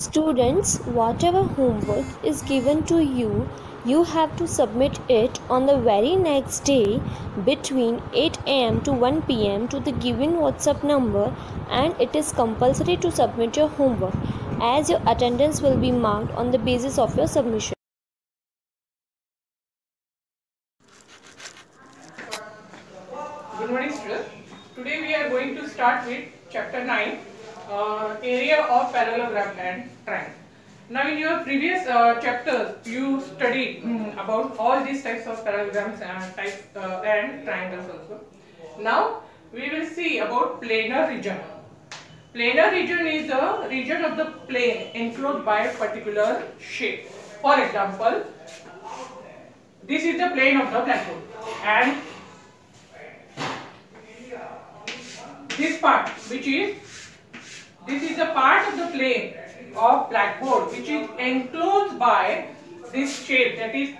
Students, whatever homework is given to you, you have to submit it on the very next day between 8 am to 1 pm to the given WhatsApp number, and it is compulsory to submit your homework as your attendance will be marked on the basis of your submission. Good morning, students. Today we are going to start with chapter 9, area of parallelogram and triangle. Now in your previous chapters you studied about all these types of parallelograms and triangles also. Now we will see about planar region. Planar region is the region of the plane enclosed by a particular shape. For example, this is the plane of the blackboard, and this is the part of the plane of blackboard which is enclosed by this shape, that is,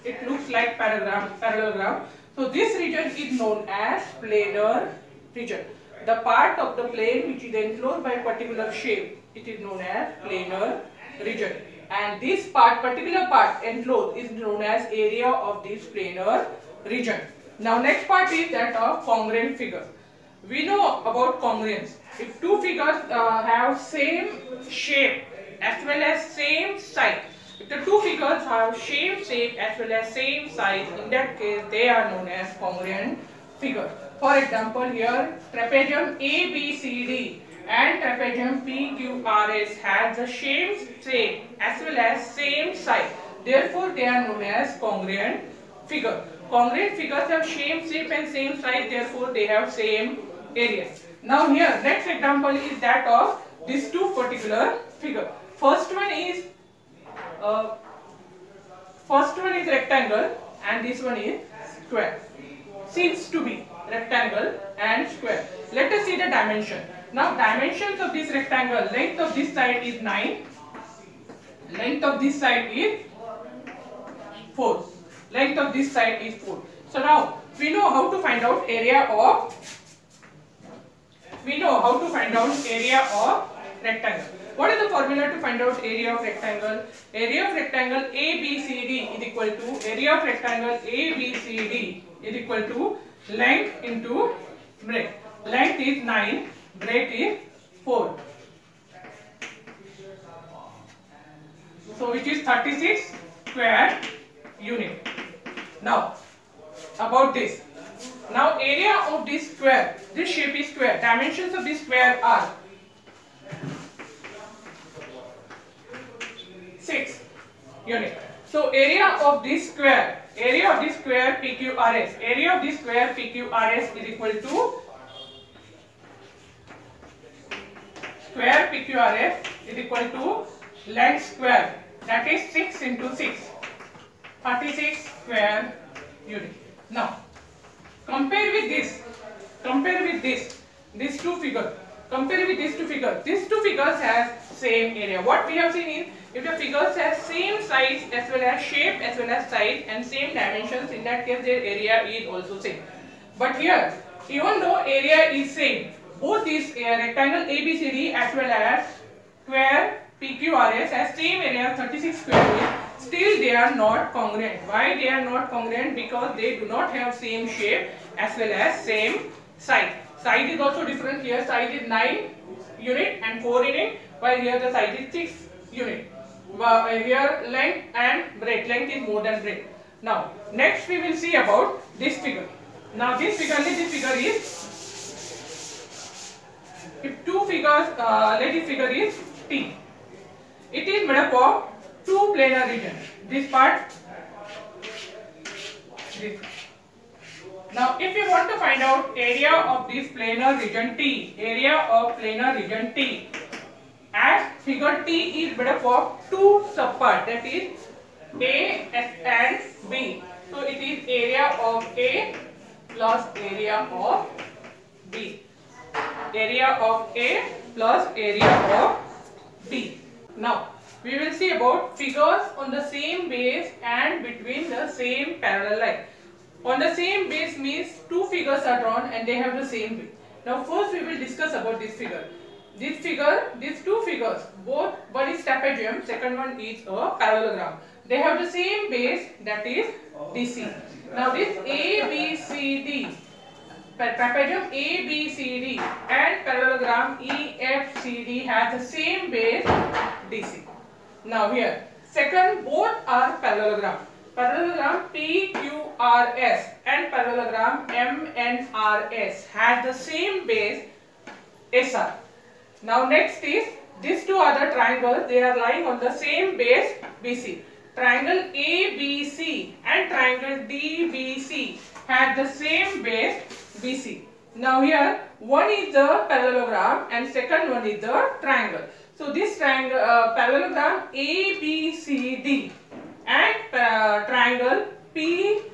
it looks like parallelogram. So this region is known as planar region. The part of the plane which is enclosed by a particular shape, it is known as planar region, and this particular part enclosed is known as area of this planar region. Now next part is that of congruent figure. We know about congruence. If two figures have same shape as well as same size, if the two figures have same shape as well as same size, in that case they are known as congruent figure. For example, here trapezium ABCD and trapezium PQRS has the same shape as well as same size. Therefore, they are known as congruent figure. Congruent figures have same shape and same size, therefore they have same area. Now here next example is that of these two particular figure. First one is rectangle and this one is square. Seems to be rectangle and square. Let us see the dimension. Now dimensions of this rectangle, length of this side is 9, length of this side is 4, length of this side is 4. So now we know how to find out area of rectangle. What is the formula to find out area of rectangle? Area of rectangle ABCD is equal to length into breadth. Length is 9, breadth is 4. So which is 36 square unit. Now about this. Now area of this square, this shape is square. Dimensions of this square are 6 unit. So area of this square PQRS, is equal to length square, that is 6 into 6, 36 square unit. Now compare with these two figures. These two figures have same area. What we have seen is, if the figures have same size as well as shape as well as size and same dimensions, in that case their area is also same. But here, even though area is same, both these rectangle ABCD as well as square PQRS has same area 36 square meter, still they are not congruent. Why they are not congruent? Because they do not have same shape as well as same size. Size is also different. Here size is 9 unit and 4 unit, while here the size is 6 unit. Here length and breadth, length is more than breadth. Now next we will see about this figure. Now this figure is, if two figures, let this figure is T. It is made up of two planar regions. This part, this. Now if you want to find out area of this planar region T, as figure T is made up of two subparts, that is A and B. So it is area of A plus area of B. Area of A plus area of B. Now we will see about figures on the same base and between the same parallel line. On the same base means two figures are drawn and they have the same base. Now first we will discuss about this figure. these two figures, both, one is trapezium, second one is a parallelogram. They have the same base, that is DC. Now this ABCD, trapezium ABCD and parallelogram EFCD has the same base DC. Now here, second, both are parallelogram. Parallelogram PQRS and parallelogram MNRS has the same base SR. Now next is these two other triangles, they are lying on the same base BC. Triangle ABC and triangle DBC have the same base BC. Now here, one is the parallelogram and second one is the triangle. So this triangle, parallelogram ABCD and triangle PCD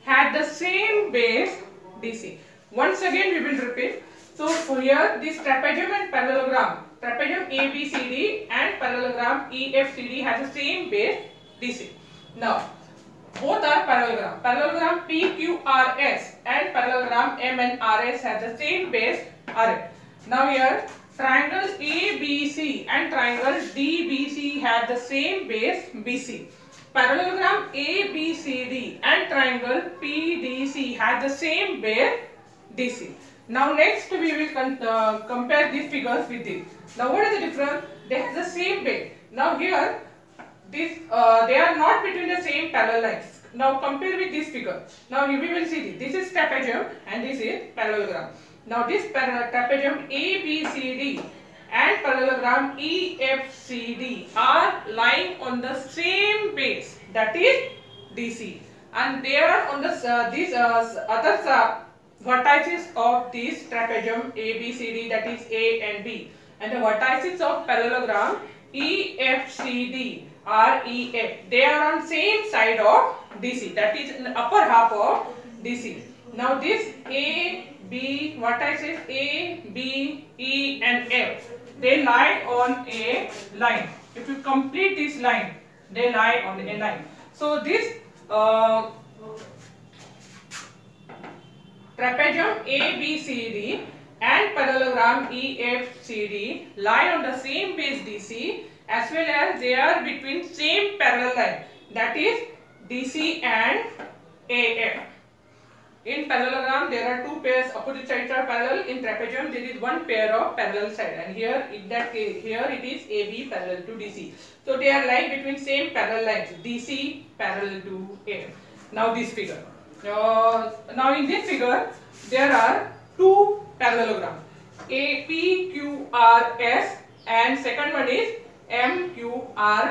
had the same base DC. Once again we will repeat. So here this trapezium and parallelogram, trapezium ABCD and parallelogram EFCD has the same base DC. Now both are parallelogram. Parallelogram PQRS and parallelogram MNRS has the same base RN. Now here triangle ABC and triangle DBC have the same base BC. Parallelogram ABCD and triangle PDC have the same base DC. Now next we will compare these figures with this. Now what is the difference? They have the same base. Now here this they are not between the same parallel lines. Now compare with this figure. Now we will see this. This is trapezium and this is parallelogram. Now this trapezium ABCD and parallelogram EFCD are lying on the same base, that is DC, and they are on the these other vertices of this trapezium ABCD, that is A and B, and the vertices of parallelogram EFCD are EF. They are on same side of DC, that is in the upper half of DC. Now this A, B, vertices A, B, E and F, they lie on a line. If you complete this line, they lie on a line. So this trapezium ABCD and parallelogram EFCD lie on the same base DC, as well as they are between same parallel line, that is DC and AF. In parallelogram there are two pairs, opposite sides are parallel. In trapezium there is one pair of parallel side, and here in that case, here it is AB parallel to DC. So they are lying between same parallel lines, DC parallel to AF. Now this figure. Now in this figure there are two parallelograms, APQRS and second one is MQRN.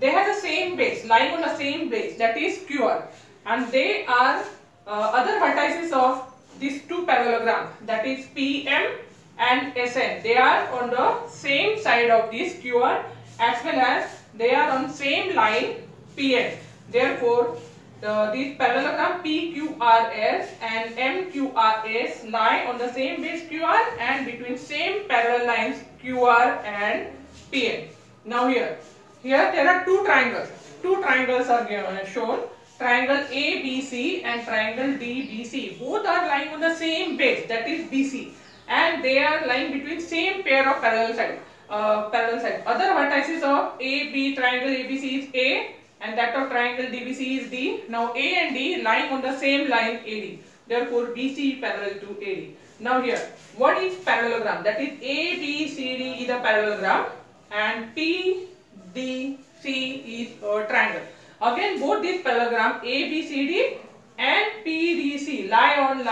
They have the same base, lying on the same base, that is QR, and they are other vertices of these two parallelograms, that is PM and SN. They are on the same side of this QR, as well as they are on same line PN. Therefore, these parallelogram PQRS and MQRS lie on the same base QR and between same parallel lines QR and PN. Now here there are two triangles. Two triangles are shown. Triangle ABC and triangle DBC. Both are lying on the same base, that is BC, and they are lying between same pair of parallel sides. Other vertices of AB triangle ABC is A, and that of triangle DBC is D. Now A and D lying on the same line AD. Therefore BC parallel to AD. Now here, what is parallelogram? That is ABCD is a parallelogram and PDC is a triangle. Again, both these parallelogram ABCD and PDC lie on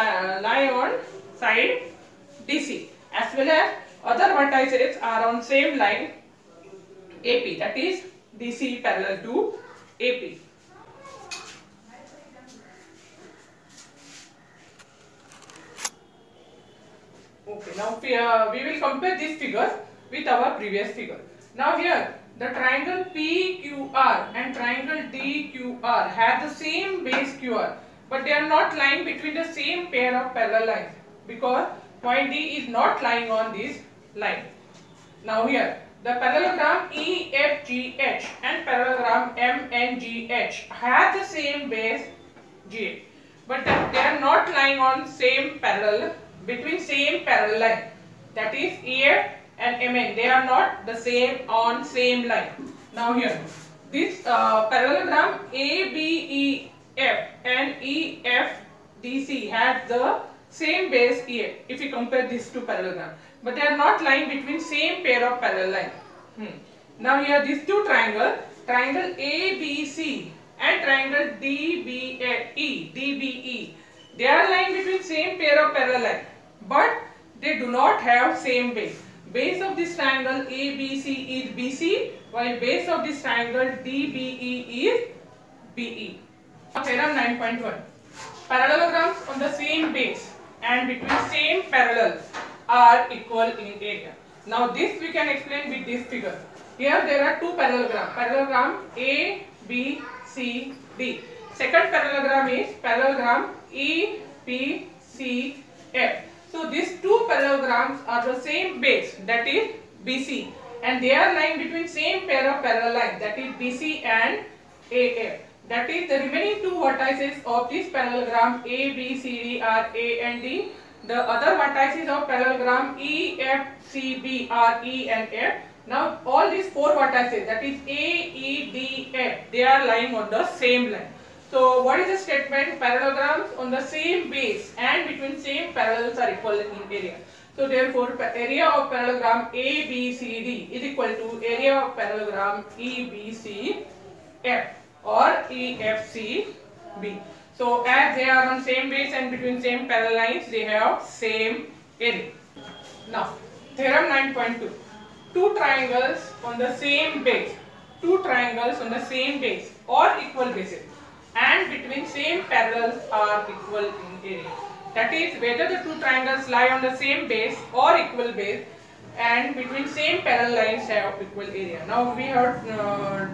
side DC, as well as other vertices are on same line AP, that is DC parallel to AP. Okay, now we will compare these figures with our previous figure. Now here the triangle PQR and triangle DQR have the same base QR, but they are not lying between the same pair of parallel lines because point D is not lying on this line. Now here the parallelogram EFGH and parallelogram MNGH have the same base GH. but they are not lying on same parallel, between same parallel line. That is EF and MN. They are not the same on same line. Now here, this parallelogram ABEF and EFDC has the same base EF if we compare these two parallelograms, but they are not lying between same pair of parallel lines. Now here these two triangle ABC and triangle DBE, they are lying between same pair of parallel lines, but they do not have same base. Base of this triangle ABC is BC, while base of this triangle DBE is BE. Theorem 9.1. Parallelograms on the same base and between same parallels are equal in area. Now this we can explain with this figure. Here there are two parallelograms. Parallelogram A, B, C, D. Second parallelogram is parallelogram E, P, C, F. So these two parallelograms are the same base, that is BC, and they are lying between same pair of parallel lines, that is BC and AF. That is the remaining two vertices of this parallelogram A, B, C, D are A and D. The other vertices of parallelogram E, F, C, B are E and F. Now all these four vertices, that is A, E, D, F, they are lying on the same line. So what is the statement? Parallelograms on the same base and between same parallels are equal in area. So therefore area of parallelogram ABCD is equal to area of parallelogram EBCF or EFCB. So as they are on same base and between same parallel lines, they have same area. Now theorem 9.2. Two triangles on the same base or equal bases and between same parallels are equal in area. That is, whether the two triangles lie on the same base or equal base and between same parallel lines have equal area. Now we have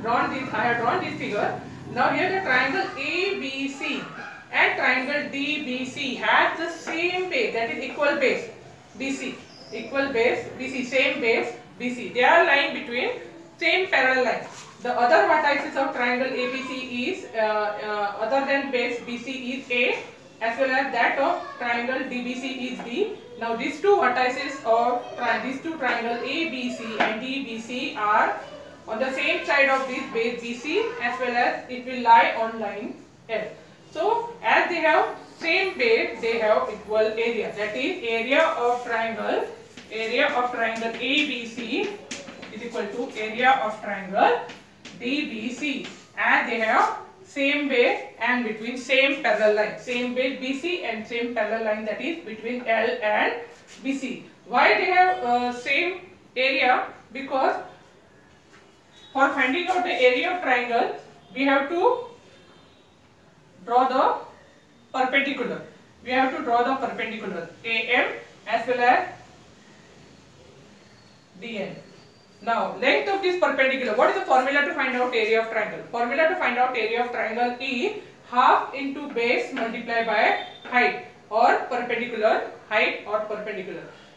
drawn this. I have drawn this figure. Now here the triangle ABC and triangle DBC has the same base, that is equal base BC, same base BC. They are lying between same parallel lines. The other vertices of triangle ABC is other than base BC is A, as well as that of triangle DBC is D. Now these two vertices of these two triangles ABC and DBC are on the same side of this base BC, as well as it will lie on line L. So as they have same base, they have equal area. That is, area of triangle ABC is equal to area of triangle DBC, as they have same base and between same parallel line, same base BC and same parallel line, that is between L and BC. Why they have same area? Because for finding out the area of triangle, we have to draw the perpendicular. AM as well as DN. Now length of this perpendicular. What is the formula to find out area of triangle? Formula to find out area of triangle is half into base multiplied by height or perpendicular,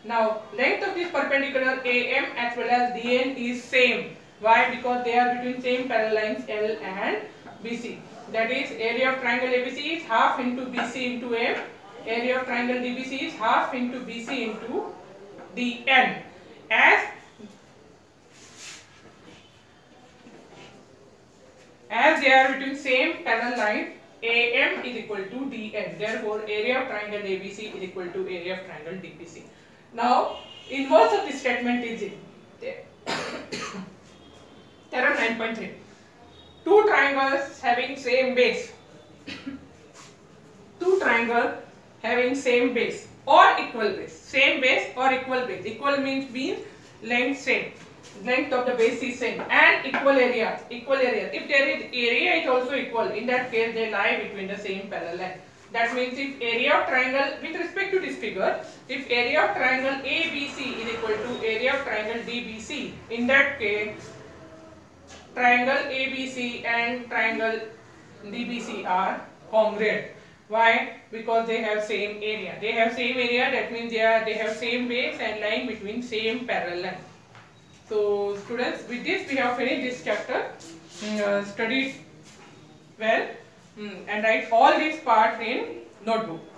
Now length of this perpendicular AM as well as DN is same. Why? Because they are between same parallel lines L and BC. That is, area of triangle ABC is half into BC into M. Area of triangle DBC is half into BC into DN. As they are between same parallel line, AM is equal to DN. Therefore, area of triangle ABC is equal to area of triangle DBC. Now, inverse of this statement is there. Theorem 9.3. Two triangles having same base. Or equal base. Same base or equal base. Equal means length same. Length of the base is same and equal area. If there is area is also equal, in that case they lie between the same parallel line. That means if area of triangle, with respect to this figure, if area of triangle ABC is equal to area of triangle DBC, in that case triangle ABC and triangle DBC are congruent. Why? Because they have same area. That means they have same base and lying between same parallel line. So students, with this we have finished this chapter. Studied well. And write all these parts in notebook.